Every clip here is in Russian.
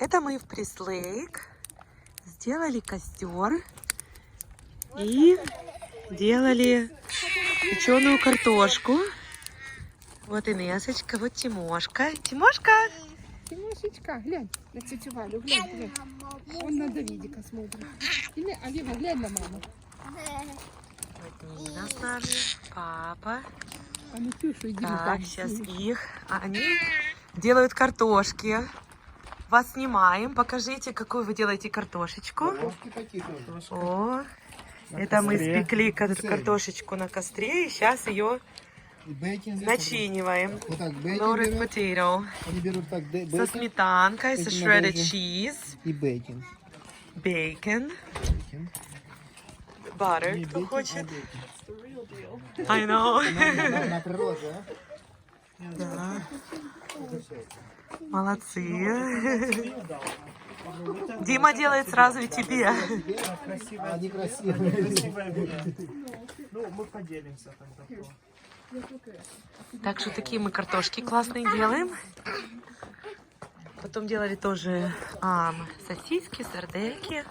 это мы в Прислейк сделали костер и делали печеную картошку. Вот Инесочка, вот Тимошка. Тимошка! Тимошечка, глянь на тетю Валю, глянь, глянь. Он на Давидика смотрит. Или Алива, глянь на маму. Вот Нина с нами, папа. А Натюшу иди Так, сейчас их. Они делают картошки. Вас снимаем. Покажите, какую вы делаете картошечку. О, это мы спекли картошечку на костре и сейчас ее начиниваем. Вот так, Loaded potato. Они берут так Со бейкон сметанкой, со Этим shredded надо cheese, и бейкон. bacon, butter, кто хочет. I know. На природе, а? Да. Молодцы. Дима делает сразу и тебе. Они красивые. Ну, мы поделимся там такое. Так что такие мы картошки классные делаем. Потом делали тоже сосиски, сардельки,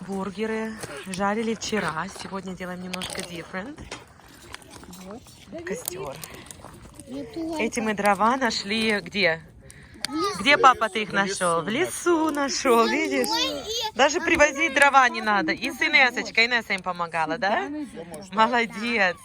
бургеры. Жарили вчера. Сегодня делаем немножко different. Костер. Эти мы дрова нашли где? Где папа ты их нашел? В лесу нашел, видишь? Даже привозить дрова не надо. И с Инессочкой. Инесса им помогала, да? Молодец.